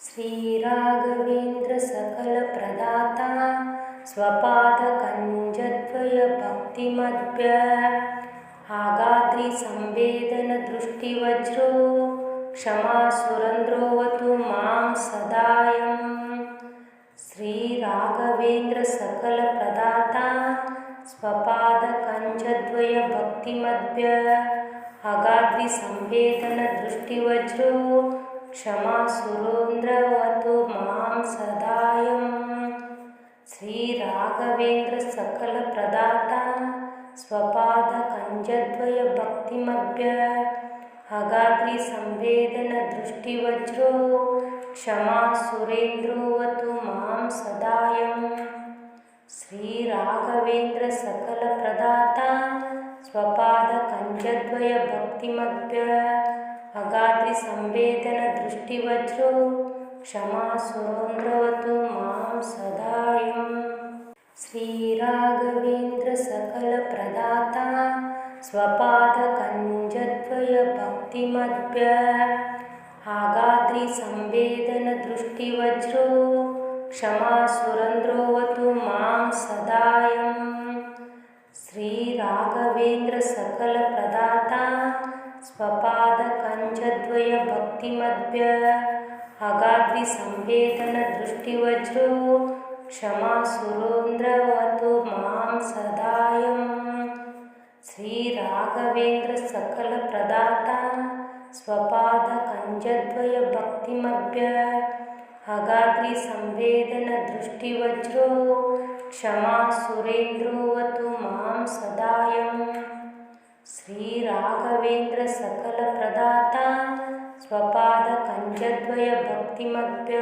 श्रीराघवेन्द्र सकलप्रदाता स्वपादकञ्जद्वय भक्तिमद्भ्य आगाद्रिसंवेदनदृष्टिवज्रो क्षमासुरन्द्रोऽवतु मां सदायं। श्रीराघवेन्द्र सकलप्रदाता स्वपादकञ्जद्वय भक्तिमद्भ्य आगाद्रिसंवेदनदृष्टिवज्रो क्षमासुरोऽवतु मां सदायं। श्रीराघवेन्द्र सकलप्रदाता स्वपादकञ्जद्वय भक्तिमद्भ्य आगाद्रिसंवेदनदृष्टिवज्रो क्षमासुरेन्द्रोऽवतु मां सदायं। श्रीराघवेन्द्र सकलप्रदाता स्वपादकञ्जद्वय भक्तिमद्भ्य आगाद्रिसंवेदनदृष्टिवज्रो क्षमासुरोऽवतु मां सदायं। श्रीराघवेन्द्र सकलप्रदाता स्वपादकञ्जद्वय भक्तिमद्भ्य आगाद्रिसंवेदनदृष्टिवज्रो क्षमासुरन्द्रोऽवतु मां सदायं। श्रीराघवेन्द्र सकलप्रदाता स्वपादकञ्जद्वय भक्तिमद्भ्य आगाद्रिसंवेदनदृष्टिवज्रो क्षमासुरोऽवतु मां सदायं। श्रीराघवेन्द्र सकलप्रदाता स्वपादकञ्जद्वय भक्तिमद्भ्य आगाद्रिसंवेदनदृष्टिवज्रो क्षमासुरेन्द्रोऽवतु मां सदायं। श्रीराघवेन्द्र सकलप्रदाता स्वपादकञ्जद्वय भक्तिमद्भ्य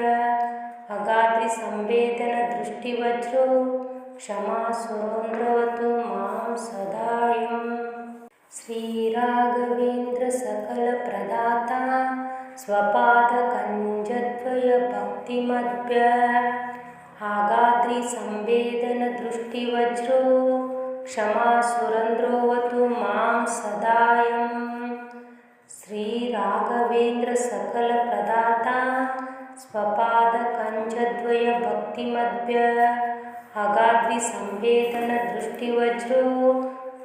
आगाद्रिसंवेदनदृष्टिवज्रो क्षमासुरोऽवतु मां सदायं। श्रीराघवेन्द्र सकलप्रदाता स्वपादकञ्जद्वय भक्तिमद्भ्य आगाद्रिसंवेदनदृष्टिवज्रो क्षमासुरन्द्रोऽवतु मां सदायं। श्रीराघवेन्द्र सकलप्रदाता स्वपादकञ्जद्वय भक्तिमद्भ्य आगाद्रिसंवेदनदृष्टिवज्रो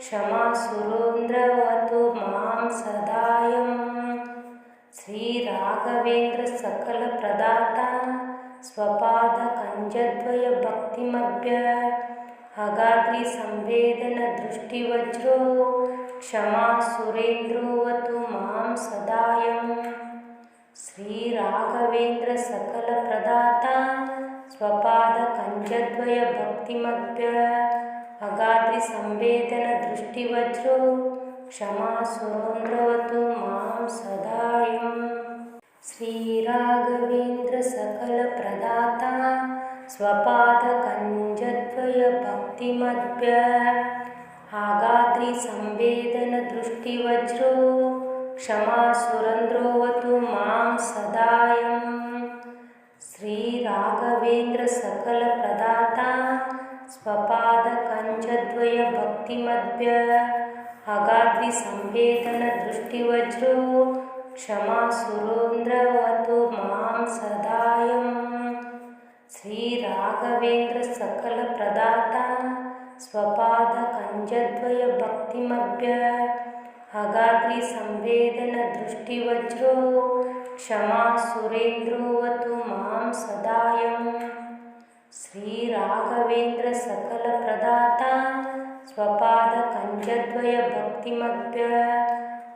क्षमासुरोऽवतु मां सदायं। श्रीराघवेन्द्र सकलप्रदाता स्वपादकञ्जद्वय भक्तिमद्भ्य आगाद्रिसंवेदनदृष्टिवज्रो क्षमासुरेन्द्रोऽवतु मां सदायं। श्रीराघवेन्द्र सकलप्रदाता स्वपादकञ्जद्वय भक्तिमद्भ्य आगाद्रिसंवेदनदृष्टिवज्रो क्षमासुरोऽवतु मां सदायं। श्रीराघवेन्द्र सकलप्रदाता स्वपादकञ्जद्वय भक्तिमद्भ्य आगाद्रिसंवेदनदृष्टिवज्रो क्षमासुरन्द्रोऽवतु मां सदायं। श्रीराघवेन्द्र सकलप्रदाता स्वपादकञ्जद्वय भक्तिमद्भ्य आगाद्रिसंवेदनदृष्टिवज्रो क्षमासुरोऽवतु मां सदायं। श्रीराघवेन्द्र सकलप्रदाता स्वपादकञ्जद्वय भक्तिमद्भ्य आगाद्रिसंवेदनदृष्टिवज्रो क्षमासुरेन्द्रोऽवतु मां सदायं। श्रीराघवेन्द्र सकलप्रदाता स्वपादकञ्जद्वय भक्तिमद्भ्य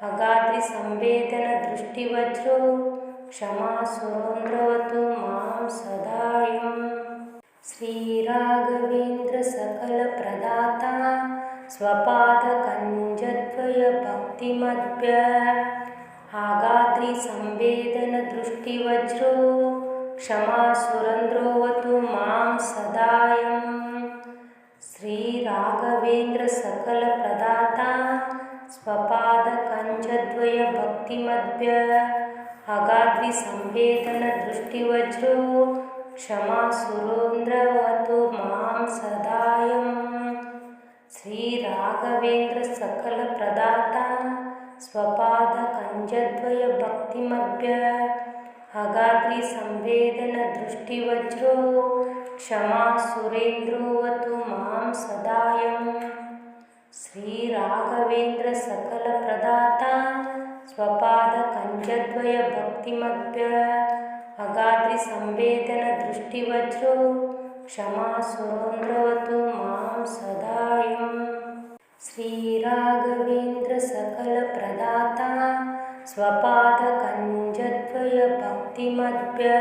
आगाद्रिसंवेदनदृष्टिवज्रो क्षमासुरोऽवतु मां सदायं। श्रीराघवेन्द्र सकलप्रदाता स्वपादकञ्जद्वय भक्तिमद्भ्य आगाद्रिसंवेदनदृष्टिवज्रो क्षमासुरन्द्रोऽवतु मां सदायं। श्रीराघवेन्द्र सकलप्रदाता स्वपादकञ्जद्वय भक्तिमद्भ्य आगाद्रिसंवेदनदृष्टिवज्रो क्षमासुरोऽवतु मां सदायं। श्रीराघवेन्द्र सकलप्रदाता स्वपादकञ्जद्वय भक्तिमद्भ्य अगाद्रि संवेदन दृष्टिवज्रो क्षमा सुरेन्द्रोऽवतु मां सदायम् श्री राघवेन्द्र सकल प्रदाता स्वपाद कंजद्वय भक्तिमभ्य अगाद्रि संवेदन दृष्टिवज्रो क्षमा सुरेन्द्रोऽवतु मां सदायम् श्री राघवेन्द्र सकल प्रदाता स्वपाद कंजद्वय भक्तिमभ्य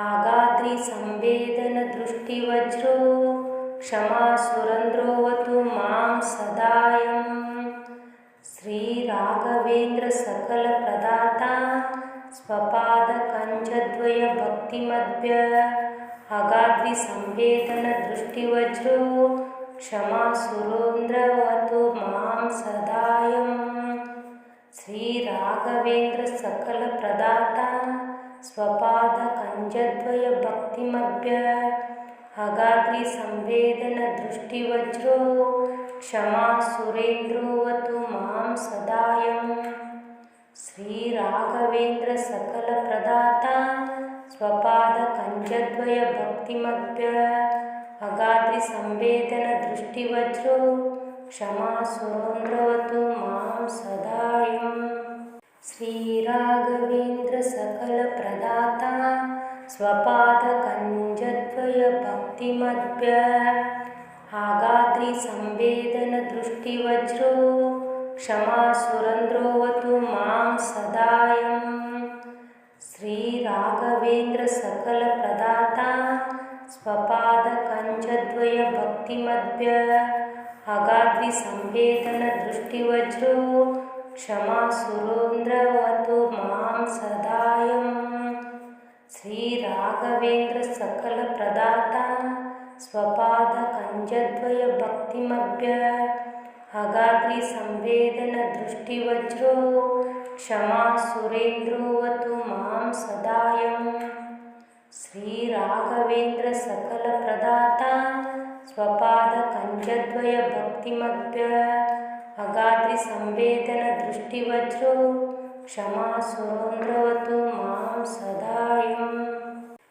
आगाद्रि संवेदन दृष्टिवज्रो क्षमा सुरेन्द्रोऽवतु मां सदायम् श्री राघवेन्द्र सकल प्रदाता स्वपाद कंजद्वय भक्तिमभ्य आगाद्रि संवेदन दृष्टिवज्रो क्षमा सुरेन्द्रोऽवतु मां सदायम् श्री राघवेन्द्र सकल प्रदाता स्वपाद कंजद्वय भक्तिमभ्य अगाद्रि संवेदन दृष्टिवज्रो क्षमा सुरेन्द्रोऽवतु मां सदायम् श्री राघवेन्द्र सकल प्रदाता स्वपाद कंजद्वय भक्तिमभ्य अगाद्रि संवेदन दृष्टिवज्रो क्षमा सुरेन्द्रोऽवतु मां सदायम् श्री राघवेन्द्र सकल प्रदाता स्वपाद कंजद्वय भक्तिमभ्य आगाद्रि संवेदन दृष्टिवज्रो क्षमा सुरेन्द्रोऽवतु मां सदायम् श्री राघवेन्द्र सकल प्रदाता स्वपाद कंजद्वय भक्तिमभ्य अगाद्रि संवेदन दृष्टिवज्रो क्षमा सुरेन्द्रोऽवतु मां सदायम् श्री राघवेन्द्र सकल प्रदाता स्वपाद कंजद्वय भक्तिमभ्य अगाद्रि संवेदन दृष्टिवज्रो क्षमा सुरेन्द्रोऽवतु मां सदायम् श्री राघवेन्द्र सकल प्रदाता स्वपाद कंजद्वय भक्तिमभ्य अगाद्रि संवेदन दृष्टिवज्रो क्षमा सुरेन्द्रोऽवतु मां सदायम्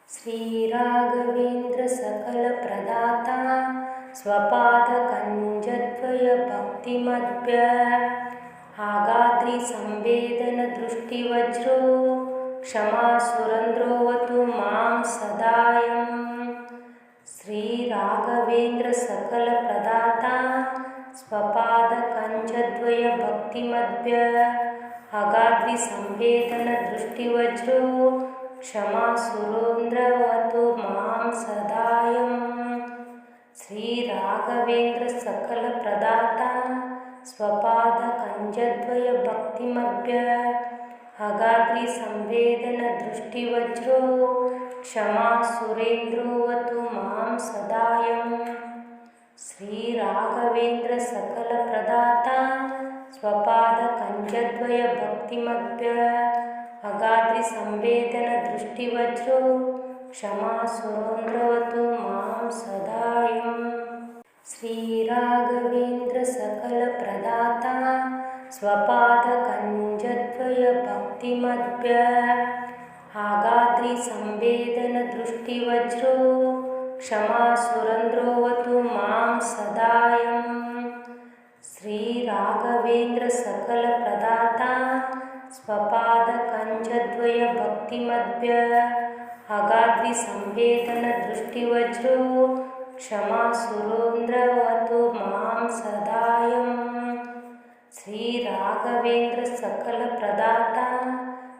श्री राघवेन्द्र सकल प्रदाता स्वपाद कंजद्वय भक्तिमभ्य आगाद्रि संवेदन दृष्टिवज्रो क्षमा सुरेन्द्रोऽवतु मां सदायम् श्री राघवेन्द्र सकल प्रदाता स्वपाद कंजद्वय भक्तिमभ्य अगाद्रि संवेदन दृष्टिवज्रो क्षमा सुरेन्द्रोऽवतु मां सदायम् श्री राघवेन्द्र सकल प्रदाता स्वपाद कंजद्वय भक्तिमभ्य अगाद्रि संवेदन दृष्टिवज्रो क्षमा सुरेन्द्रोऽवतु मां सदायम् श्री राघवेन्द्र सकल प्रदाता स्वपाद कंजद्वय भक्तिमभ्य अगाद्रि संवेदन दृष्टिवज्रो क्षमा सुरेन्द्रोऽवतु मां सदायम् श्री राघवेन्द्र सकल प्रदाता स्वपाद कंजद्वय भक्तिमभ्य आगाद्रि संवेदन दृष्टिवज्रो क्षमा सुरेन्द्रोऽवतु मां सदायम् श्री राघवेन्द्र सकल प्रदाता स्वपाद कंजद्वय भक्तिमभ्य अगाद्रि संवेदन दृष्टिवज्रो क्षमा सुरेन्द्रोऽवतु मां सदायम् श्री राघवेन्द्र सकल प्रदाता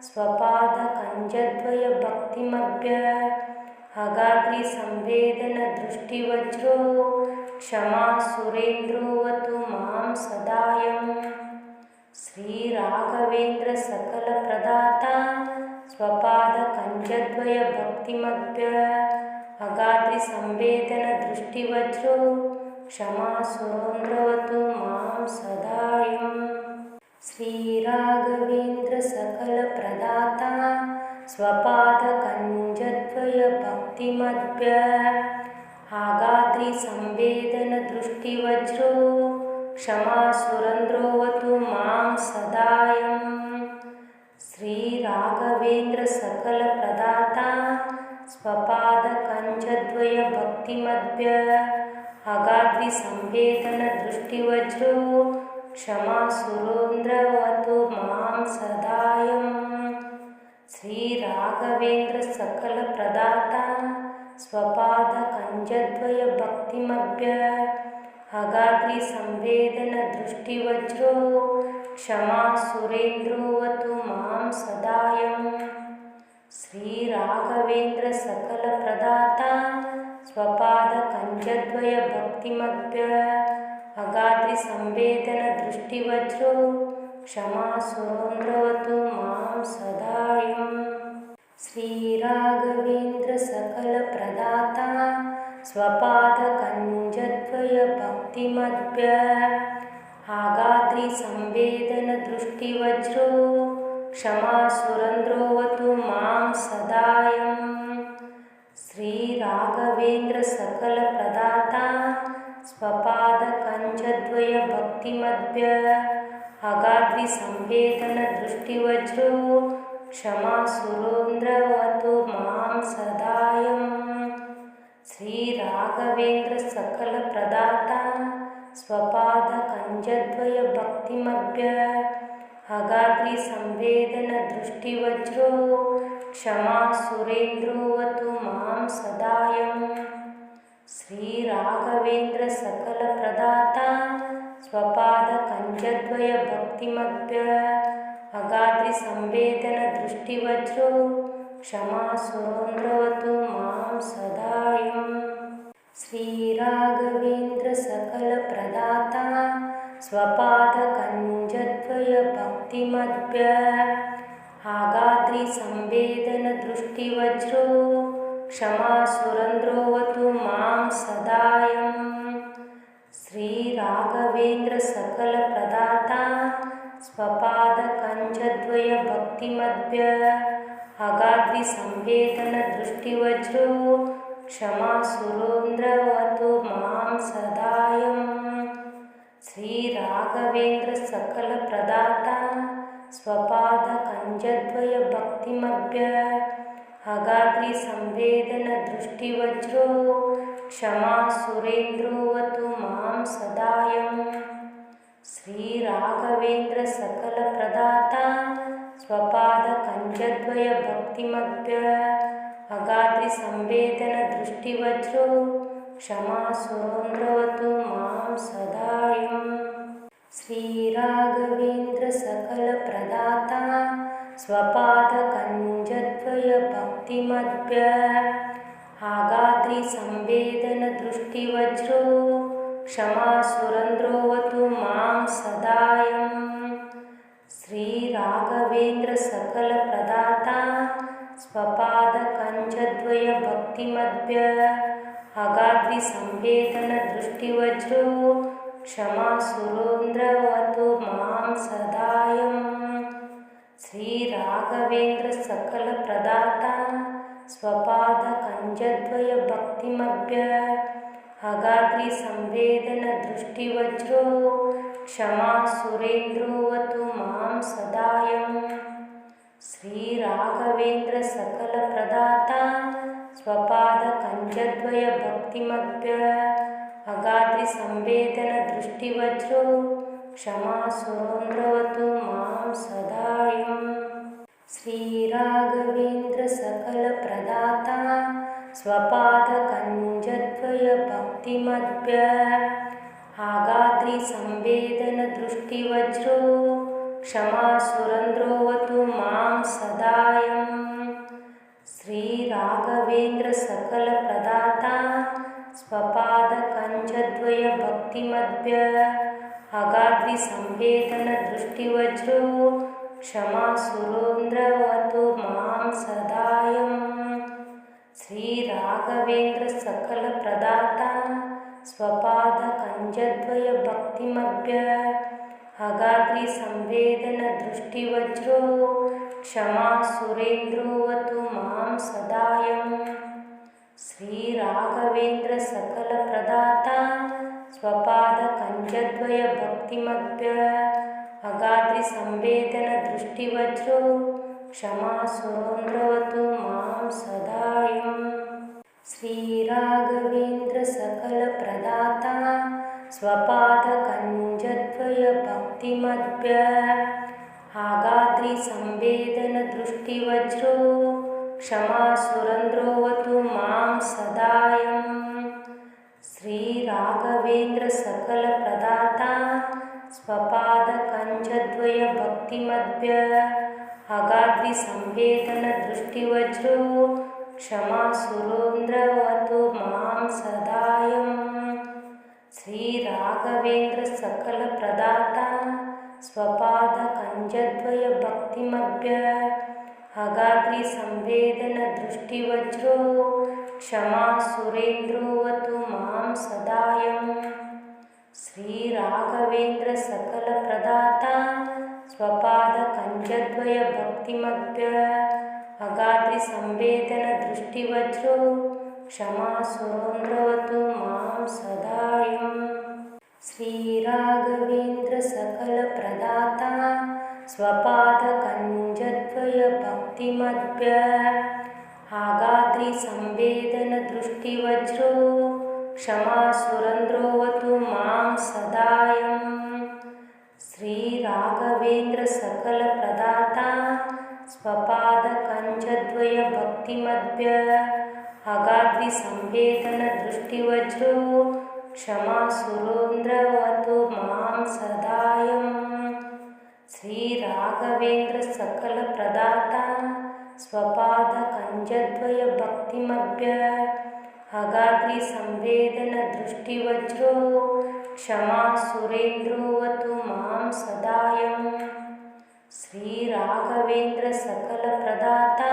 स्वपाद कंजद्वय भक्तिमभ्य अगाद्रि संवेदन दृष्टिवज्रो क्षमा सुरेन्द्रोऽवतु मां सदायम् श्री राघवेन्द्र सकल प्रदाता स्वपाद कंजद्वय भक्तिमभ्य अगाद्रि संवेदन दृष्टिवज्रो क्षमा सुरेन्द्रोऽवतु मां सदायम् श्री राघवेन्द्र सकल प्रदाता स्वपाद कंजद्वय भक्तिमभ्य आगाद्रि संवेदन दृष्टिवज्रो क्षमा सुरेन्द्रोऽवतु मां सदायम् ಶ್ರೀ ರಾಘವೇಂದ್ರ ಸಕಲ ಪ್ರದಾತ ಸ್ವಪಾದ ಕಂಜದ್ವಯ ಭಕ್ತಿಮಧ್ಯ ಅಗಾದ್ರಿ ಸಂವೇದನ ದೃಷ್ಟಿವಜ್ರೋ ಕ್ಷಮಾ ಸುರೇಂದ್ರವತು ಮಾಂ ಸದಾಯಂ. ಶ್ರೀ ರಾಘವೇಂದ್ರ ಸಕಲ ಪ್ರದಾತ ಸ್ವಪಾದ ಕಂಜದ್ವಯ ಭಕ್ತಿಮಧ್ಯ ಅಗಾದ್ರಿ ಸಂವೇದನ ದೃಷ್ಟಿವಜ್ರೋ ಕ್ಷಮಾ ಸುರೇಂದ್ರೋವತು ಮಾಂ ಸದಾಯಂ. ಶ್ರೀ ರಾಘವೇಂದ್ರ ಸಕಲ ಪ್ರದಾತ ಸ್ವಪಾದ ಕಂಜದ್ವಯ ಭಕ್ತಿಮಧ್ಯ ಅಗಾದ್ರಿ ಸಂವೇದನ ದೃಷ್ಟಿವಜ್ರೋ ಕ್ಷಮಾ ಸುರೇಂದ್ರವತು ಮಾಂ ಸದಾಯಂ. ಶ್ರೀ ರಾಘವೇಂದ್ರ ಸಕಲ ಪ್ರದಾತ ಸ್ವಪಾದ ಕಂಜದ್ವಯ ಭಕ್ತಿಮಧ್ಯ ಅಗಾದ್ರಿ ಸಂವೇದನ ದೃಷ್ಟಿವಜ್ರೋ ಕ್ಷಮಾ ಸುರೇಂದ್ರೋವತು ಮಾಂ ಸದಾಯಂ. ಶ್ರೀ ರಾಘವೇಂದ್ರ ಸಕಲ ಪ್ರದಾತ ಸ್ವಪಾದ ಕಂಜದ್ವಯ ಭಕ್ತಿಮಧ್ಯ ಅಗಾದ್ರಿ ಸಂವೇದನ ದೃಷ್ಟಿವಜ್ರೋ ಕ್ಷಮಾ ಸುರೇಂದ್ರವತು ಮಾಂ ಸದಾಯಂ. ಶ್ರೀ ರಾಘವೇಂದ್ರ ಸಕಲ ಪ್ರದಾತ ಸ್ವಪಾದ ಕಂಜದ್ವಯ ಭಕ್ತಿಮಧ್ಯ ಅಗಾದ್ರಿ ಸಂವೇದನ ದೃಷ್ಟಿವಜ್ರೋ ಕ್ಷಮಾ ಸುರೇಂದ್ರೋವತು ಮಾಂ ಸದಾಯಂ. ಶ್ರೀ ರಾಘವೇಂದ್ರ ಸಕಲ ಪ್ರದಾತ ಸ್ವಪಾದ ಕಂಜದ್ವಯ ಭಕ್ತಿಮಧ್ಯ ಅಗಾದ್ರಿ ಸಂವೇದನ ದೃಷ್ಟಿವಜ್ರೋ ಕ್ಷಮಾ ಸುರೇಂದ್ರವತು ಮಾಂ ಸದಾಯಂ. ಶ್ರೀ ರಾಘವೇಂದ್ರ ಸಕಲ ಪ್ರದಾತ ಸ್ವಪಾದ ಕಂಜದ್ವಯ ಭಕ್ತಿಮಧ್ಯ ಅಗಾದ್ರಿ ಸಂವೇದನ ದೃಷ್ಟಿವಜ್ರೋ ಕ್ಷಮಾ ಸುರೇಂದ್ರೋವತು ಮಾಂ ಸದಾಯಂ. ಶ್ರೀ ರಾಘವೇಂದ್ರ ಸಕಲ ಪ್ರದಾತ ಸ್ವಪಾದ ಕಂಜದ್ವಯ ಭಕ್ತಿಮಧ್ಯ ಅಗಾದ್ರಿ ಸಂವೇದನ ದೃಷ್ಟಿವಜ್ರೋ ಕ್ಷಮಾ ಸುರೇಂದ್ರವತು ಮಾಂ ಸದಾಯಂ. ಶ್ರೀ ರಾಘವೇಂದ್ರ ಸಕಲ ಪ್ರದಾತ ಸ್ವಪಾದ ಕಂಜದ್ವಯ ಭಕ್ತಿಮಧ್ಯ ಅಗಾದ್ರಿ ಸಂವೇದನ ದೃಷ್ಟಿವಜ್ರೋ ಕ್ಷಮಾ ಸುರೇಂದ್ರೋವತು ಮಾಂ ಸದಾಯಂ. ಶ್ರೀ ರಾಘವೇಂದ್ರ ಸಕಲ ಪ್ರದಾತ ಸ್ವಪಾದ ಕಂಜದ್ವಯ ಭಕ್ತಿಮಧ್ಯ ಅಗಾದ್ರಿ ಸಂವೇದನ ದೃಷ್ಟಿವಜ್ರೋ ಕ್ಷಮಾ ಸುರೇಂದ್ರವತು ಮಾಂ ಸದಾಯಂ. ಶ್ರೀ ರಾಘವೇಂದ್ರ ಸಕಲ ಪ್ರದಾತ ಸ್ವಪಾದ ಕಂಜದ್ವಯ ಭಕ್ತಿಮಧ್ಯ ಅಗಾದ್ರಿ ಸಂವೇದನ ದೃಷ್ಟಿವಜ್ರೋ ಕ್ಷಮಾ ಸುರೇಂದ್ರೋವತು ಮಾಂ ಸದಾಯಂ. ಶ್ರೀ ರಾಘವೇಂದ್ರ ಸಕಲ ಪ್ರದಾತ ಸ್ವಪಾದ ಕಂಜದ್ವಯ ಭಕ್ತಿಮಧ್ಯ ಅಗಾದ್ರಿ ಸಂವೇದನ ದೃಷ್ಟಿವಜ್ರೋ ಕ್ಷಮಾ ಸುರೇಂದ್ರವತು ಮಾಂ ಸದಾಯಂ. ಶ್ರೀ ರಾಘವೇಂದ್ರ ಸಕಲ ಪ್ರದಾತ ಸ್ವಪಾದ ಕಂಜದ್ವಯ ಭಕ್ತಿಮಧ್ಯ ಅಗಾದ್ರಿ ಸಂವೇದನ ದೃಷ್ಟಿವಜ್ರೋ ಕ್ಷಮಾ ಸುರೇಂದ್ರೋವತು ಮಾಂ ಸದಾಯಂ. ಶ್ರೀ ರಾಘವೇಂದ್ರ ಸಕಲ ಪ್ರದಾತ ಸ್ವಪಾದ ಕಂಜದ್ವಯ ಭಕ್ತಿಮಧ್ಯ ಅಗಾದ್ರಿ ಸಂವೇದನ ದೃಷ್ಟಿವಜ್ರೋ ಕ್ಷಮಾ ಸುರೇಂದ್ರವತು ಮಾಂ ಸದಾಯಂ. ಶ್ರೀ ರಾಘವೇಂದ್ರ ಸಕಲ ಪ್ರದಾತ ಸ್ವಪಾದ ಕಂಜದ್ವಯ ಭಕ್ತಿಮಧ್ಯ ಅಗಾದ್ರಿ ಸಂವೇದನ ದೃಷ್ಟಿವಜ್ರೋ ಕ್ಷಮಾ ಸುರೇಂದ್ರೋವತು ಮಾಂ ಸದಾಯಂ. ಶ್ರೀ ರಾಘವೇಂದ್ರ ಸಕಲ ಪ್ರದಾತ ಸ್ವಪಾದ ಕಂಜದ್ವಯ ಭಕ್ತಿಮಧ್ಯ ಅಗಾದ್ರಿ ಸಂವೇದನ ದೃಷ್ಟಿವಜ್ರೋ ಕ್ಷಮಾ ಸುರೇಂದ್ರವತು ಮಾಂ ಸದಾಯಂ. ಶ್ರೀ ರಾಘವೇಂದ್ರ ಸಕಲ ಪ್ರದಾತ ಸ್ವಪಾದ ಕಂಜದ್ವಯ ಭಕ್ತಿಮಧ್ಯ ಅಗಾದ್ರಿ ಸಂವೇದನ ದೃಷ್ಟಿವಜ್ರೋ ಕ್ಷಮಾ ಸುರೇಂದ್ರೋವತು ಮಾಂ ಸದಾಯಂ. ಶ್ರೀ ರಾಘವೇಂದ್ರ ಸಕಲ ಪ್ರದಾತ ಸ್ವಪಾದ ಕಂಜದ್ವಯ ಭಕ್ತಿಮಧ್ಯ ಅಗಾದ್ರಿ ಸಂವೇದನ ದೃಷ್ಟಿವಜ್ರೋ क्षमा सुरेन्द्रवतु मां सदायं। श्रीराघवेन्द्र सकलप्रदाता स्वपादकञ्जद्वय भक्तिमद्भ्य आगाद्रि संवेदन दृष्टिवज्रो क्षमा सुरेन्द्रोऽवतु मां सदायं। श्रीराघवेन्द्र सकलप्रदाता स्वपादकञ्जद्वय भक्तिमद्भ्य आगाद्रि संवेदन दृष्टिवज्रो क्षमा सुरेन्द्रोऽवतु मां सदायं। श्रीराघवेन्द्र सकलप्रदाता स्वपादकञ्जद्वय भक्तिमद्भ्य आगाद्रि संवेदन दृष्टिवज्रो क्षमा सुरेन्द्रोऽवतु मां सदायं। श्रीराघवेन्द्र सकलप्रदाता स्वपादकञ्जद्वय भक्तिमद्भ्य आगाद्रि संवेदन दृष्टिवज्रो क्षमा सुरेन्द्रोऽवतु मां सदायं। श्रीराघवेन्द्र सकलप्रदाता स्वपादकञ्जद्वय भक्तिमद्भ्य आगाद्रि संवेदन दृष्टिवज्रो क्षमा सुरेन्द्रोऽवतु मां सदायं। श्रीराघवेन्द्र सकलप्रदाता स्वपादकञ्जद्वय भक्तिमद्भ्य आगाद्रि संवेदन दृष्टिवज्रो क्षमा सुरेन्द्रोऽवतु मां सदायं। श्रीराघवेन्द्र सकलप्रदाता स्वपादकञ्जद्वय भक्तिमद्भ्य आगाद्रि संवेदन दृष्टिवज्रो क्षमा सुरेन्द्रोऽवतु मां सदायं। श्रीराघवेन्द्र सकलप्रदाता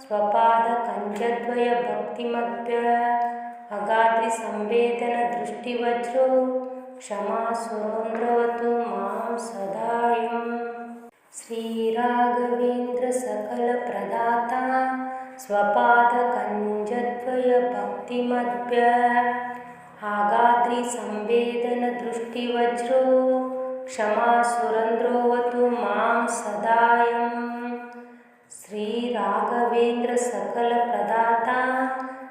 स्वपादकञ्जद्वय भक्तिमद्भ्य आगाद्रि संवेदन दृष्टिवज्रो क्षमा सुरेन्द्रोऽवतु मां सदायं। श्रीराघवेन्द्र सकलप्रदाता स्वपादकञ्जद्वय भक्तिमद्भ्य आगाद्रि संवेदन दृष्टिवज्रो क्षमा सुरेन्द्रोऽवतु मां सदायं। श्रीराघवेन्द्र सकलप्रदाता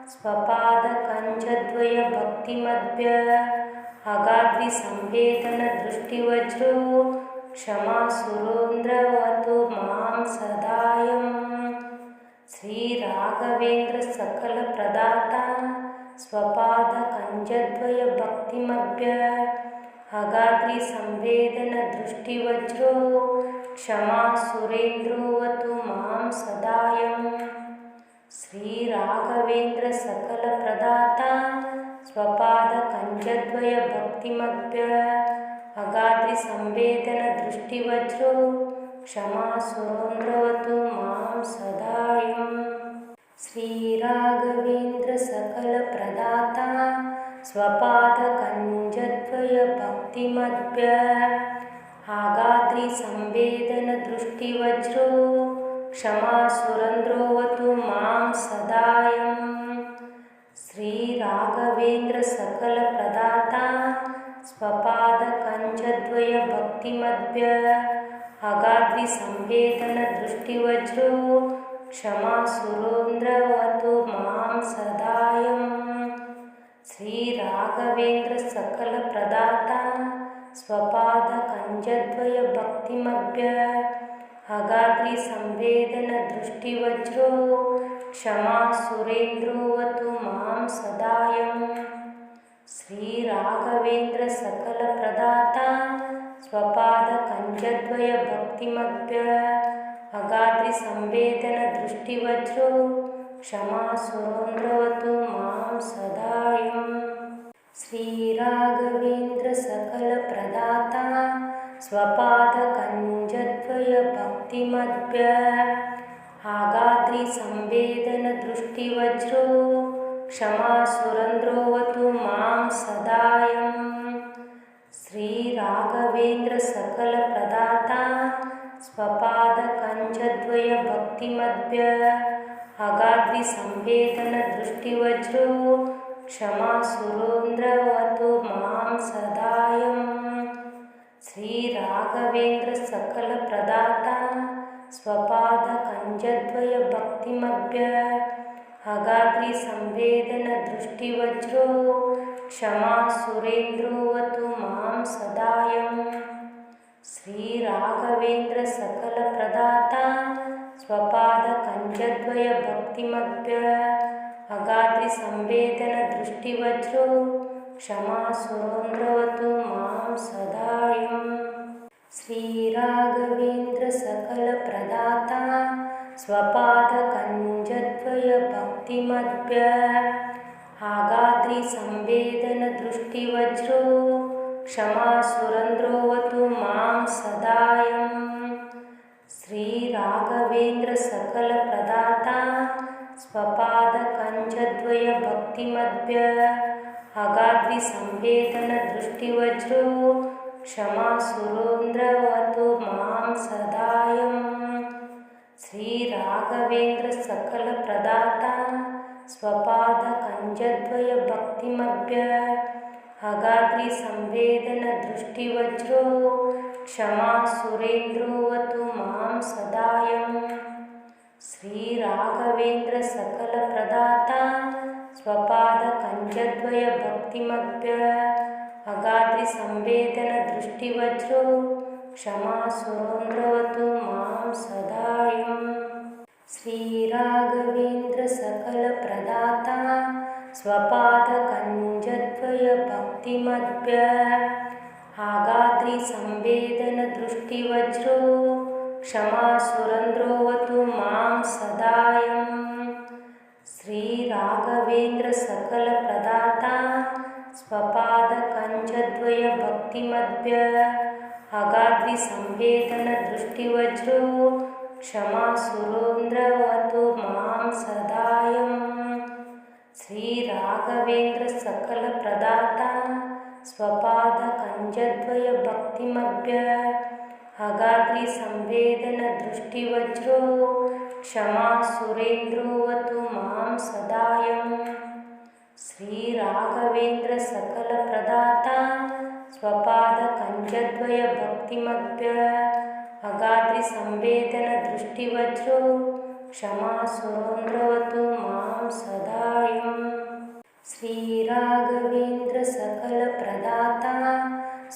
स्वपादकञ्जद्वय भक्तिमद्भ्य आगाद्रि संवेदन दृष्टिवज्रो क्षमा सुरेन्द्रोऽवतु मां सदायं। श्रीराघवेन्द्र सकलप्रदाता स्वपादकञ्जद्वय भक्तिमद्भ्य आगाद्रि संवेदन दृष्टिवज्रो क्षमा सुरेन्द्रोऽवतु मां सदायं। श्रीराघवेन्द्र सकलप्रदाता स्वपादकञ्जद्वय भक्तिमद्भ्य आगाद्रि संवेदन दृष्टिवज्रो क्षमा सुरेन्द्रोऽवतु मां सदायं। श्रीराघवेन्द्र सकलप्रदाता स्वपादकञ्जद्वय भक्तिमद्भ्य आगाद्रि संवेदन दृष्टिवज्रो क्षमा सुरेन्द्रोऽवतु मां सदायं। श्रीराघवेन्द्र सकलप्रदाता स्वपादकञ्जद्वय भक्तिमद्भ्य आगाद्रि संवेदन दृष्टिवज्रो क्षमा सुरेन्द्रोऽवतु मां सदायं। श्रीराघवेन्द्र सकलप्रदाता स्वपादकञ्जद्वय भक्तिमद्भ्य आगाद्रि संवेदन दृष्टिवज्रो क्षमा सुरेन्द्रोऽवतु मां सदायं। श्रीराघवेन्द्र सकलप्रदाता स्वपादकञ्जद्वय भक्तिमद्भ्य आगाद्रि संवेदन दृष्टिवज्रो क्षमा सुरेन्द्रोऽवतु मां सदायं। श्रीराघवेन्द्र सकलप्रदाता स्वपादकञ्जद्वय भक्तिमद्भ्य आगाद्रि संवेदन दृष्टिवज्रो क्षमा सुरेन्द्रोऽवतु मां सदायं। श्रीराघवेन्द्र सकलप्रदाता स्वपादकञ्जद्वय भक्तिमद्भ्य आगाद्रि संवेदन दृष्टिवज्रो क्षमा सुरेन्द्रोऽवतु मां सदायं। श्रीराघवेन्द्र सकलप्रदाता ಸ್ವಪಾದಕಂಜದ್ವಯ ಭಕ್ತಿಮಭ್ಯ ಅಗಾದ್ರಿ ಸಂವೇದನ ದೃಷ್ಟಿವಜ್ರೋ ಕ್ಷಮಾ ಸುರೇಂದ್ರೋವತು ಮಾಂ ಸದಾಯಂ ಶ್ರೀ ರಾಘವೇಂದ್ರ ಸಕಲ ಪ್ರದಾತ ಸ್ವಪಾದಕಂಜದ್ವಯ ಭಕ್ತಿಮಭ್ಯ ಅಗಾದ್ರಿ ಸಂವೇದನ ದೃಷ್ಟಿವಜ್ರೋ ಕ್ಷಮಾ ಸುರೇಂದ್ರೋವತು ಮಾಂ ಸದಾಯಂ ಶ್ರೀ ರಾಘವೇಂದ್ರ ಸಕಲ ಪ್ರದಾತ ಸ್ವಪಾದಕಂಜದ್ವಯ ಭಕ್ತಿಮಭ್ಯ ಆಗಾದ್ರಿ ಸಂವೇದನ ದೃಷ್ಟಿವಜ್ರೋ ಕ್ಷಮಾ ಸುರೇಂದ್ರೋವತು ಮಾಂ ಸದಾಯಂ ಶ್ರೀ ರಾಘವೇಂದ್ರ ಸಕಲ ಪ್ರದಾತ ಸ್ವಪಾದಕಂಜದ್ವಯ ಭಕ್ತಿಮಭ್ಯ ಅಗಾದ್ರಿ ಸಂವೇದನ ದೃಷ್ಟಿವಜ್ರೋ ಕ್ಷಮಾ ಸುರೇಂದ್ರೋವತು ಮಾಂ ಸದಾಯಂ ಶ್ರೀ ರಾಘವೇಂದ್ರ ಸಕಲ ಪ್ರದಾತ ಸ್ವಪಾದಕಂಜದ್ವಯ ಭಕ್ತಿಮಭ್ಯ ಅಗಾದ್ರಿ ಸಂವೇದನ ದೃಷ್ಟಿವಜ್ರೋ ಕ್ಷಮಾ ಸುರೇಂದ್ರೋವತು ಮಾಂ ಸದಾಯಂ ಶ್ರೀ ರಾಘವೇಂದ್ರ ಸಕಲ ಪ್ರದಾತ ಸ್ವಪಾದಕಂಜದ್ವಯ ಭಕ್ತಿಮಭ್ಯ ಅಗಾದ್ರಿ ಸಂವೇದನ ದೃಷ್ಟಿವಜ್ರೋ ಕ್ಷಮಾ ಸುರೇಂದ್ರೋವತು ಮಾಂ ಸದಾಯಂ ಶ್ರೀ ರಾಘವೇಂದ್ರ ಸಕಲ ಪ್ರದಾತ ಸ್ವಪಾದಕಂಜದ್ವಯ ಭಕ್ತಿಮಭ್ಯ ಆಗಾದ್ರಿ ಸಂವೇದನ ದೃಷ್ಟಿವಜ್ರೋ ಕ್ಷಮಾ ಸುರೇಂದ್ರೋವತು ಮಾಂ ಸದಾಯಂ ಶ್ರೀ ರಾಘವೇಂದ್ರ ಸಕಲ ಪ್ರದಾತ ಸ್ವಪಾದಕಂಜದ್ವಯ ಭಕ್ತಿಮಭ್ಯ ಅಗಾದ್ರಿ ಸಂವೇದನ ದೃಷ್ಟಿವಜ್ರೋ ಕ್ಷಮಾ ಸುರೇಂದ್ರೋವತು ಮಾಂ ಸದಾಯಂ ಶ್ರೀ ರಾಘವೇಂದ್ರ ಸಕಲ ಪ್ರದಾತ ಸ್ವಪಾದಕಂಜದ್ವಯ ಭಕ್ತಿಮಭ್ಯ ಅಗಾದ್ರಿ ಸಂವೇದನ ದೃಷ್ಟಿವಜ್ರೋ ಕ್ಷಮಾ ಸುರೇಂದ್ರೋವತು ಮಾಂ ಸದಾಯಂ ಶ್ರೀ ರಾಘವೇಂದ್ರ ಸಕಲ ಪ್ರದಾತ ಸ್ವಪಾದಕಂಜದ್ವಯ ಭಕ್ತಿಮಭ್ಯ ಅಗಾದ್ರಿ ಸಂವೇದನ ದೃಷ್ಟಿವಜ್ರೋ ಕ್ಷಮಾ ಸುರೇಂದ್ರೋವತು ಮಾಂ ಸದಾಯಂ ಶ್ರೀ ರಾಘವೇಂದ್ರ ಸಕಲ ಪ್ರದಾತ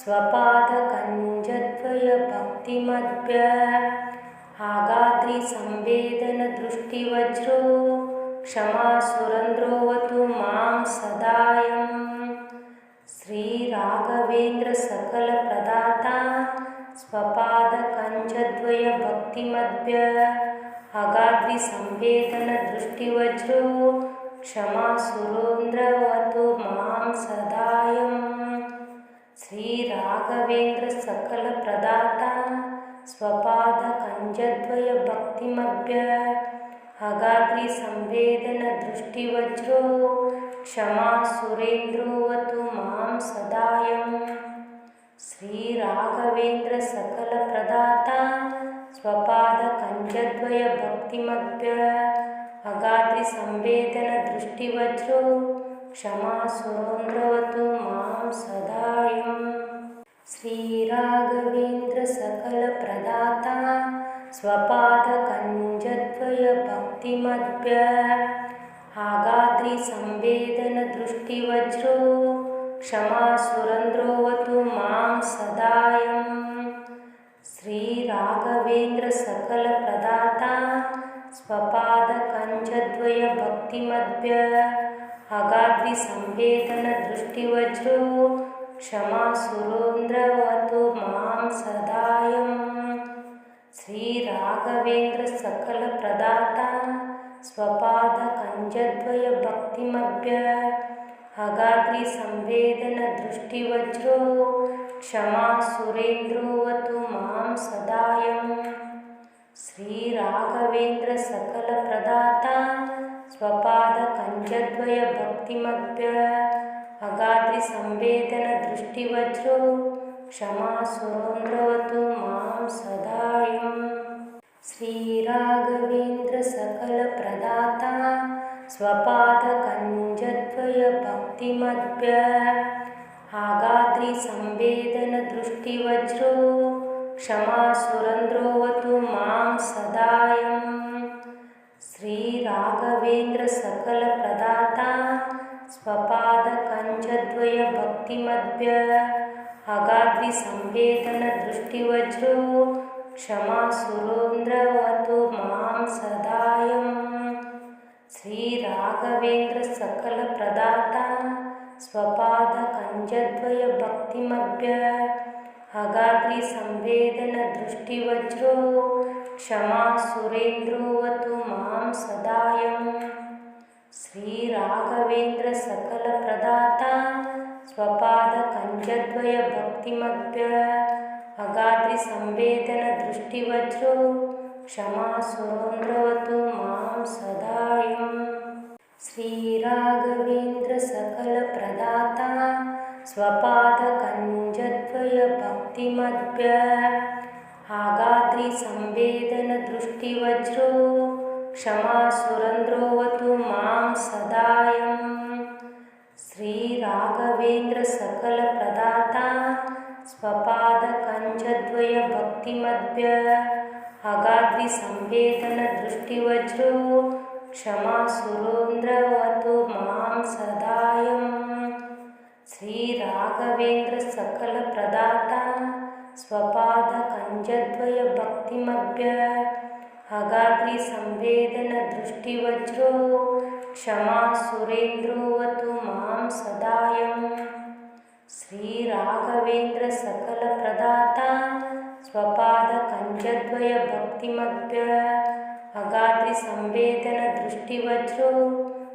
ಸ್ವಪಾದಕಂಜದ್ವಯ ಭಕ್ತಿಮಭ್ಯ ಆಗಾದ್ರಿ ಸಂವೇದನ ದೃಷ್ಟಿವಜ್ರೋ ಕ್ಷಮಾ ಸುರೇಂದ್ರೋವತು ಮಾಂ ಸದಾಯಂ ಶ್ರೀ ರಾಘವೇಂದ್ರ ಸಕಲ ಪ್ರದಾತ ಸ್ವಪಾದಕಂಜದ್ವಯ ಭಕ್ತಿಮಭ್ಯ ಅಗಾದ್ರಿ ಸಂವೇದನ ದೃಷ್ಟಿವಜ್ರೋ ಕ್ಷಮಾ ಸುರೇಂದ್ರೋವತು ಮಾಂ ಸದಾಯಂ ಶ್ರೀ ರಾಘವೇಂದ್ರ ಸಕಲ ಪ್ರದಾತ ಸ್ವಪಾದಕಂಜದ್ವಯ ಭಕ್ತಿಮಭ್ಯ ಅಗಾದ್ರಿ ಸಂವೇದನ ದೃಷ್ಟಿವಜ್ರೋ ಕ್ಷಮಾ ಸುರೇಂದ್ರೋವತು ಮಾಂ ಸದಾಯಂ ಶ್ರೀ ರಾಘವೇಂದ್ರ ಸಕಲ ಪ್ರದಾತ ಸ್ವಪಾದಕಂಜದ್ವಯ ಭಕ್ತಿಮಭ್ಯ ಅಗಾದ್ರಿ ಸಂವೇದನ ದೃಷ್ಟಿವಜ್ರೋ ಕ್ಷಮಾ ಸುರೇಂದ್ರೋವತು ಮಾಂ ಸದಾಯಂ ಶ್ರೀ ರಾಘವೇಂದ್ರ ಸಕಲ ಪ್ರದಾತ ಸ್ವಪಾದಕಂಜದ್ವಯ ಭಕ್ತಿಮಭ್ಯ ಆಗಾದ್ರಿ ಸಂವೇದನ ದೃಷ್ಟಿವಜ್ರೋ ಕ್ಷಮಾ ಸುರೇಂದ್ರೋವತು ಮಾಂ ಸದಾಯಂ ಶ್ರೀ ರಾಘವೇಂದ್ರ ಸಕಲ ಪ್ರದಾತ ಸ್ವಪಾದಕಂಜದ್ವಯ ಭಕ್ತಿಮಭ್ಯ ಅಗಾದ್ರಿ ಸಂವೇದನ ದೃಷ್ಟಿವಜ್ರೋ ಕ್ಷಮಾ ಸುರೇಂದ್ರೋವತು ಮಾಂ ಸದಾಯಂ ಶ್ರೀ ರಾಘವೇಂದ್ರ ಸಕಲ ಪ್ರದಾತ ಸ್ವಪಾದಕಂಜದ್ವಯ ಭಕ್ತಿಮಭ್ಯ ಅಗಾದ್ರಿ ಸಂವೇದನ ದೃಷ್ಟಿವಜ್ರೋ ಕ್ಷಮಾ ಸುರೇಂದ್ರೋವತು ಮಾಂ ಸದಾಯಂ ಶ್ರೀ ರಾಘವೇಂದ್ರ ಸಕಲ ಪ್ರದಾತ ಸ್ವಪಾದಕಂಜದ್ವಯ ಭಕ್ತಿಮಭ್ಯ ಅಗಾದ್ರಿ ಸಂವೇದನ ದೃಷ್ಟಿವಜ್ರೋ ಕ್ಷಮಾ ಸುರೇಂದ್ರೋವತು ಮಾಂ ಸದಾಯಂ ಶ್ರೀ ರಾಘವೇಂದ್ರ ಸಕಲ ಪ್ರದಾತ ಸ್ವಪಾದಕಂಜದ್ವಯ ಭಕ್ತಿಮಭ್ಯ ಆಗಾದ್ರಿ ಸಂವೇದನ ದೃಷ್ಟಿವಜ್ರೋ क्षमा सुरन्द्रोऽवतु मां सदायं श्रीराघवेन्द्र सकलप्रदाता स्वपादकञ्जद्वय भक्तिमद्भ्य अगाद्रिसंवेदनदृष्टिवज्रो क्षमा सुरोन्द्रवतु मां सदायं श्रीराघवेन्द्र सकलप्रदाता स्वपादकञ्जद्वय भक्तिमद्भ्य अगाद्रिसंवेदनदृष्टिवज्रो क्षमा सुरेन्द्रोऽवतु मां सदायं श्रीराघवेन्द्र सकलप्रदाता स्वपादकञ्जद्वय भक्तिमद्भ्य अगाद्रिसंवेदनदृष्टिवज्रो क्षमा सुरोन्द्रवतु मां सदायं श्रीराघवेन्द्र सकलप्रदाता स्वपादकञ्जद्वय भक्तिमद्भ्य अगाद्रिसंवेदनदृष्टिवज्रो क्षमा सुरन्द्रोऽवतु मां सदायं श्रीराघवेन्द्र सकलप्रदाता स्वपादकञ्जद्वय भक्तिमद्भ्य अगाद्रिसंवेदनदृष्टिवज्रो क्षमा सुरोन्द्रवतु मां सदायं श्रीराघवेन्द्र सकलप्रदाता स्वपादकञ्जद्वय भक्तिमद्भ्य अगाद्रिसंवेदनदृष्टिवज्रो क्षमा सुरेन्द्रोऽवतु मां सदायं श्रीराघवेन्द्र सकलप्रदाता स्वपादकञ्जद्वय भक्तिमद्भ्य अगाद्रिसंवेदनदृष्टिवज्रो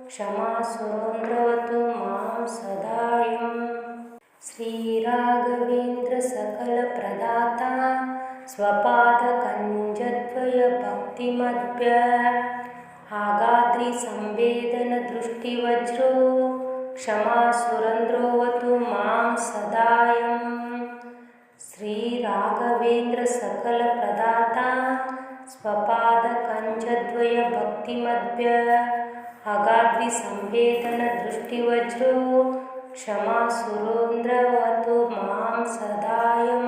क्षमा सुरोन्द्रवतु मां सदायं श्रीराघवेन्द्र सकलप्रदाता स्वपादकञ्जद्वय भक्तिमद्भ्य अगाद्रिसंवेदनदृष्टिवज्रो क्षमा सुरन्द्रोऽवतु मां सदायं श्रीराघवेन्द्र सकलप्रदाता स्वपादकञ्जद्वय भक्तिमद्भ्य अगाद्रिसंवेदनदृष्टिवज्रो क्षमा सुरोन्द्रवतु मां सदायं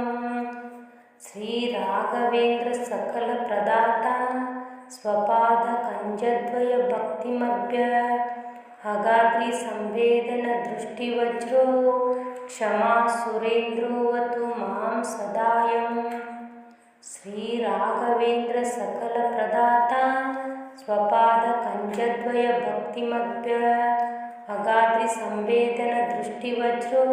श्रीराघवेन्द्र सकलप्रदाता स्वपादकञ्जद्वय भक्तिमद्भ्य अगाद्रिसंवेदनदृष्टिवज्रो क्षमा सुरेन्द्रोऽवतु मां सदायं श्रीराघवेन्द्र सकलप्रदाता स्वपादकञ्जद्वय भक्तिमद्भ्य अगाद्रिसंवेदनदृष्टिवज्रो क्षमा सुरोन्द्रवतु मां सदायं श्रीराघवेन्द्र सकलप्रदाता स्वपादकञ्जद्वय भक्तिमद्भ्य अगाद्रिसंवेदनदृष्टिवज्रो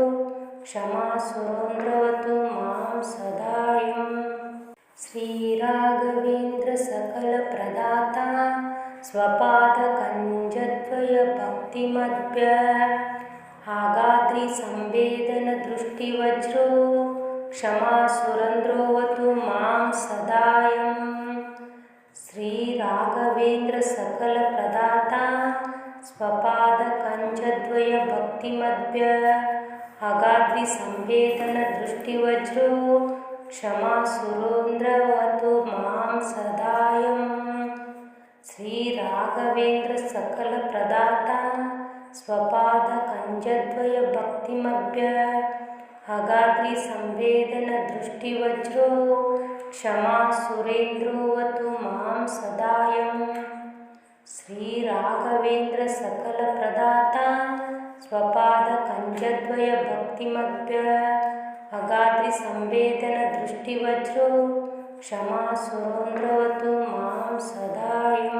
क्षमा सुरोन्द्रवतु मां सदायं श्रीराघवेन्द्र सकलप्रदाता स्वपादकञ्जद्वय भक्तिमद्भ्य अगाद्रिसंवेदनदृष्टिवज्रो क्षमा सुरन्द्रोऽवतु मां सदायं श्रीराघवेन्द्र सकलप्रदाता स्वपादकञ्जद्वय भक्तिमद्भ्य अगाद्रिसंवेदनदृष्टिवज्रो क्षमा सुरोन्द्रवतु मां सदायं श्रीराघवेन्द्र सकलप्रदाता स्वपादकञ्जद्वय भक्तिमद्भ्य अगाद्रिसंवेदनदृष्टिवज्रो क्षमा सुरेन्द्रोऽवतु मां सदायं श्रीराघवेन्द्र सकलप्रदाता स्वपादकञ्जद्वय भक्तिमद्भ्य अगाद्रिसंवेदनदृष्टिवज्रो क्षमा सुरोन्द्रवतु मां सदायं